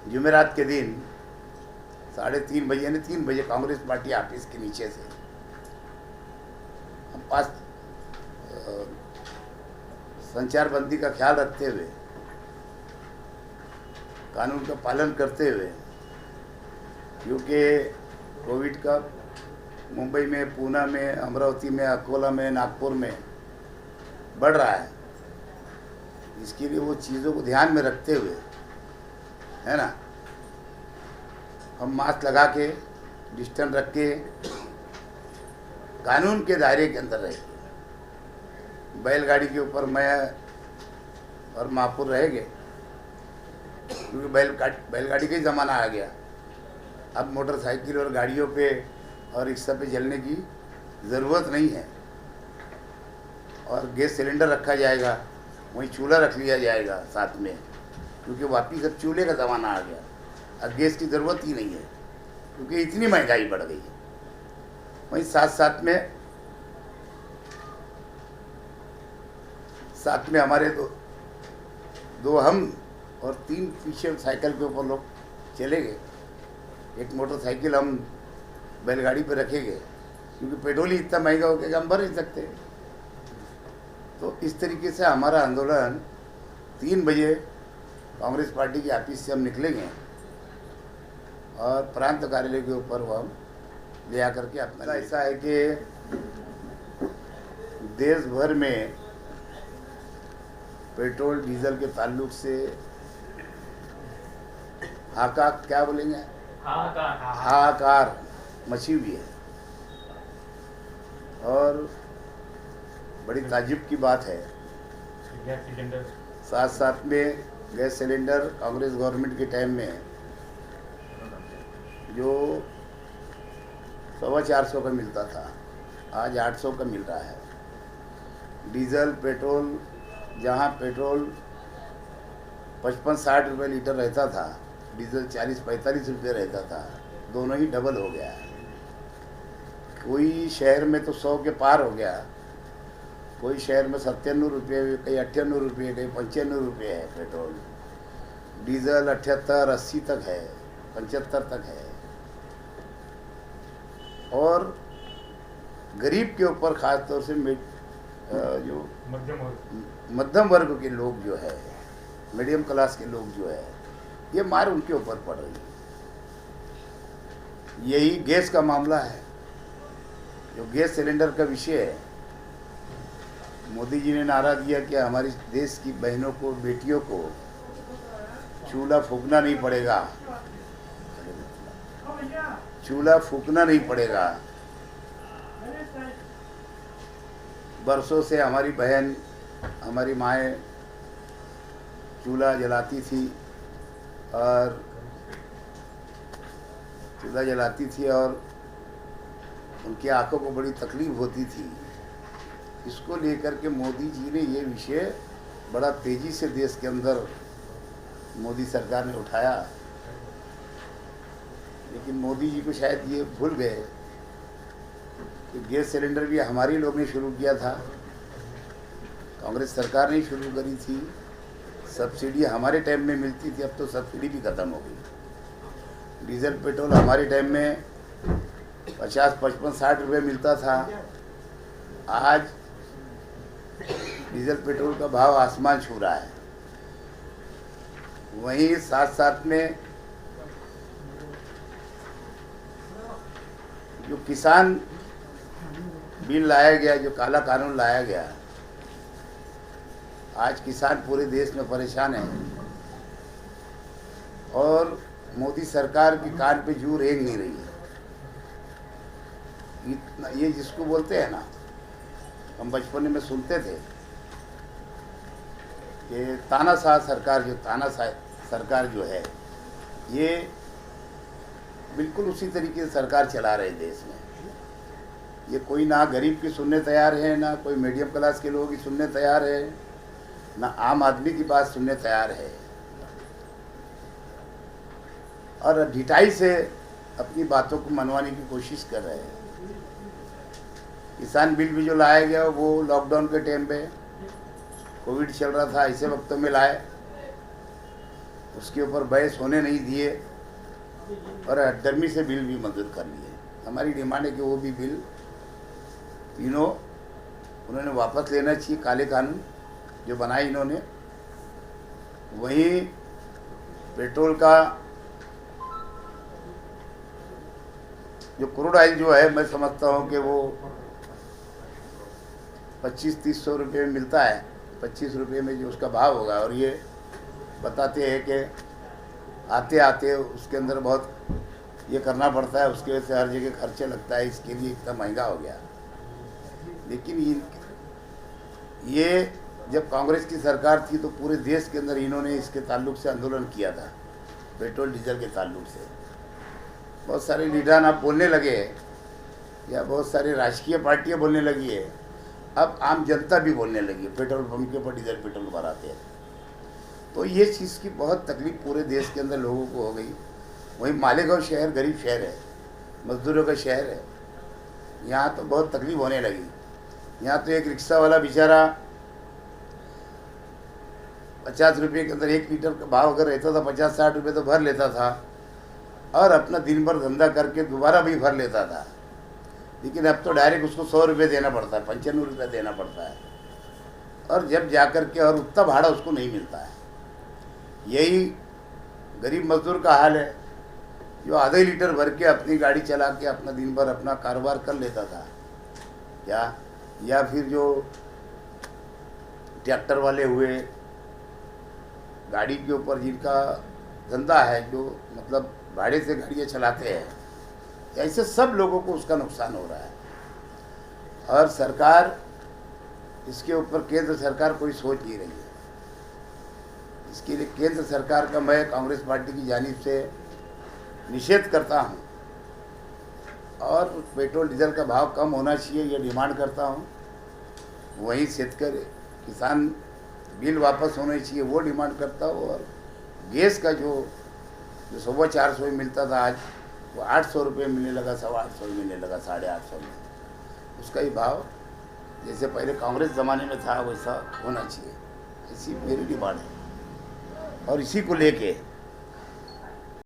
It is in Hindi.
जुमेरात के दिन 3:30 यानी 3 बजे कांग्रेस पार्टी ऑफिस के नीचे से हम पास संचार बंदी का ख्याल रखते हुए, कानून का पालन करते हुए, क्योंकि कोविड का मुंबई में, पूना में, अमरावती में, अकोला में, नागपुर में बढ़ रहा है, इसके लिए वो चीज़ों को ध्यान में रखते हुए, है ना, हम मास्क लगा के, डिस्टेंस रख के, कानून के दायरे के अंदर रह के, बैलगाड़ी के ऊपर मैं और महापुर रहेंगे, क्योंकि बैलगाड़ी का ही ज़माना आ गया। अब मोटरसाइकिल और गाड़ियों पे और रिक्शा पे चलने की ज़रूरत नहीं है। और गैस सिलेंडर रखा जाएगा, वहीं चूल्हा रख लिया जाएगा साथ में, क्योंकि वापिस अब चूल्हे का ज़माना आ गया। अब गैस की ज़रूरत ही नहीं है, क्योंकि इतनी महंगाई बढ़ गई है। वहीं साथ में हमारे दो हम और 3 पीछे साइकिल के ऊपर लोग चले गए। एक मोटरसाइकिल हम बैलगाड़ी पे रखेंगे, क्योंकि पेट्रोल ही इतना महंगा हो गया कि हम भर नहीं सकते। तो इस तरीके से हमारा आंदोलन 3 बजे कांग्रेस पार्टी की ऑफिस से हम निकलेंगे और प्रांत कार्यालय के ऊपर वो हम ले आकर के अपना, ऐसा है कि देश भर में पेट्रोल डीजल के ताल्लुक से क्या बोलेंगे, हाहाकार मची हुई है। और बड़ी ताज्जुब की बात है, साथ में गैस सिलेंडर कांग्रेस गवर्नमेंट के टाइम में जो 450 का मिलता था, आज 800 का मिल रहा है। डीजल पेट्रोल, जहां पेट्रोल 55-60 रुपये लीटर रहता था, डीजल 40-45 रुपये रहता था, दोनों ही डबल हो गया है। कोई शहर में तो 100 के पार हो गया, कोई शहर में 97 रुपये, कहीं 98 रुपये, कहीं 95 रुपये है पेट्रोल। डीजल 78-80 तक है, 75 तक है। और गरीब के ऊपर ख़ास तौर से जो मध्यम वर्ग के लोग जो है, मीडियम क्लास के लोग जो है, ये मार उनके ऊपर पड़ रही है। यही गैस का मामला है, जो गैस सिलेंडर का विषय है। मोदी जी ने नारा दिया कि हमारे देश की बहनों को, बेटियों को चूल्हा फूकना नहीं पड़ेगा, चूल्हा फूकना नहीं पड़ेगा। बरसों से हमारी बहन, हमारी माएँ चूल्हा जलाती थी और उनकी आंखों को बड़ी तकलीफ होती थी। इसको लेकर के मोदी जी ने ये विषय बड़ा तेज़ी से देश के अंदर मोदी सरकार ने उठाया। लेकिन मोदी जी को शायद ये भूल गए कि गैस सिलेंडर भी हमारे लोग ने शुरू किया था, कांग्रेस सरकार ने शुरू करी थी। सब्सिडी हमारे टाइम में मिलती थी, अब तो सब्सिडी भी ख़त्म हो गई। डीजल पेट्रोल हमारे टाइम में 50-55-60 रुपये मिलता था, आज डीजल पेट्रोल का भाव आसमान छू रहा है। वहीं साथ में जो किसान बिल लाया गया, जो काला कानून लाया गया, आज किसान पूरे देश में परेशान है। और मोदी सरकार की कान पे जू रेंग नहीं रही है। इतना, ये जिसको बोलते हैं ना, हम बचपन में सुनते थे कि तानाशाह सरकार जो है, ये बिल्कुल उसी तरीके से सरकार चला रहे देश में। ये कोई ना गरीब की सुनने तैयार है, ना कोई मीडियम क्लास के लोगों की सुनने तैयार है, ना आम आदमी की बात सुनने तैयार है। और ढिठाई से अपनी बातों को मनवाने की कोशिश कर रहे हैं। किसान बिल भी जो लाया गया वो लॉकडाउन के टाइम पे, कोविड चल रहा था, ऐसे वक्तों में लाए। उसके ऊपर बहस होने नहीं दिए और हटदर्मी से बिल भी मंजूर कर लिए। हमारी डिमांड है कि वो भी बिल तीनों उन्होंने वापस लेना चाहिए, काले कानून जो बनाए इन्होंने। वहीं पेट्रोल का जो क्रूड ऑयल जो है, मैं समझता हूँ कि वो 25-30 रुपये में मिलता है, 25 रुपये में जो उसका भाव होगा। और ये बताते हैं कि आते आते उसके अंदर बहुत ये करना पड़ता है, उसके वजह से हर जगह खर्चे लगता है, इसके लिए इतना महंगा हो गया। लेकिन ये जब कांग्रेस की सरकार थी तो पूरे देश के अंदर इन्होंने इसके ताल्लुक से आंदोलन किया था, पेट्रोल डीजल के ताल्लुक से। बहुत सारे लीडर आप बोलने लगे या बहुत सारी राजकीय पार्टियां बोलने लगी है, अब आम जनता भी बोलने लगी है पेट्रोल पंप के ऊपर डीजल पेट्रोल भराते हैं। तो ये चीज़ की बहुत तकलीफ पूरे देश के अंदर लोगों को हो गई। वहीं मालेगांव शहर गरीब शहर है, मजदूरों का शहर है, यहाँ तो बहुत तकलीफ होने लगी। यहाँ तो एक रिक्शा वाला बेचारा 50 रुपये के अंदर 1 लीटर का भाव अगर रहता था 50-60 रुपये तो भर लेता था और अपना दिन भर धंधा करके दोबारा भी भर लेता था। लेकिन अब तो डायरेक्ट उसको 100 रुपये देना पड़ता है, 95 रुपये देना पड़ता है, और जब जा कर के और उतना भाड़ा उसको नहीं मिलता है। यही गरीब मजदूर का हाल है जो आधे लीटर भर के अपनी गाड़ी चला के अपना दिन भर अपना कारोबार कर लेता था, या फिर जो ट्रैक्टर वाले हुए, गाड़ी के ऊपर जिनका धंधा है, जो मतलब भाड़े से गाड़ियाँ चलाते हैं, ऐसे सब लोगों को उसका नुकसान हो रहा है। और सरकार इसके ऊपर, केंद्र सरकार कोई सोच नहीं रही है। इसके लिए केंद्र सरकार का मैं कांग्रेस पार्टी की जानिब से निषेध करता हूं और पेट्रोल डीजल का भाव कम होना चाहिए, ये डिमांड करता हूं। वहीं शेतकरी किसान बिल वापस होने चाहिए, वो डिमांड करता हूँ। और गैस का जो 450 में मिलता था, आज वो 800 रुपये मिलने लगा, 850 मिलने लगा, 850 में। उसका ही भाव जैसे पहले कांग्रेस ज़माने में था वैसा होना चाहिए, ऐसी मेरी डिमांड है। और इसी को लेके